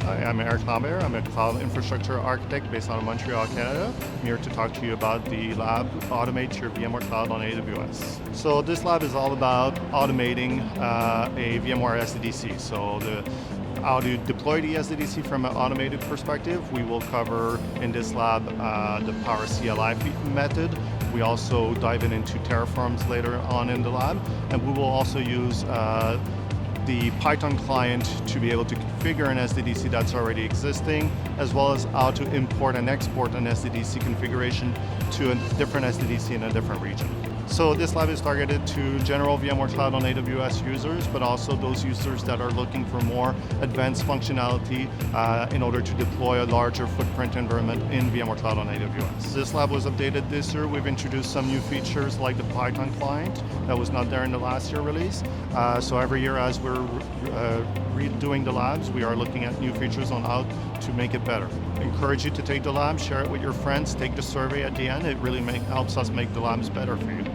Hi, I'm Eric Lambert. I'm a cloud infrastructure architect based out of Montreal, Canada. I'm here to talk to you about the lab, Automate Your VMware Cloud on AWS. So this lab is all about automating a VMware SDDC. So how to deploy the SDDC from an automated perspective. We will cover in this lab the PowerCLI method. We also dive into Terraforms later on in the lab, and we will also use the Python client to be able to configure an SDDC that's already existing, as well as how to import and export an SDDC configuration to a different SDDC in a different region. So this lab is targeted to general VMware Cloud on AWS users, but also those users that are looking for more advanced functionality in order to deploy a larger footprint environment in VMware Cloud on AWS. This lab was updated this year. We've introduced some new features like the Python client that was not there in the last year release. So every year as we're redoing the labs, we are looking at new features on how to make it better. I encourage you to take the lab, share it with your friends, take the survey at the end. It really helps us make the labs better for you.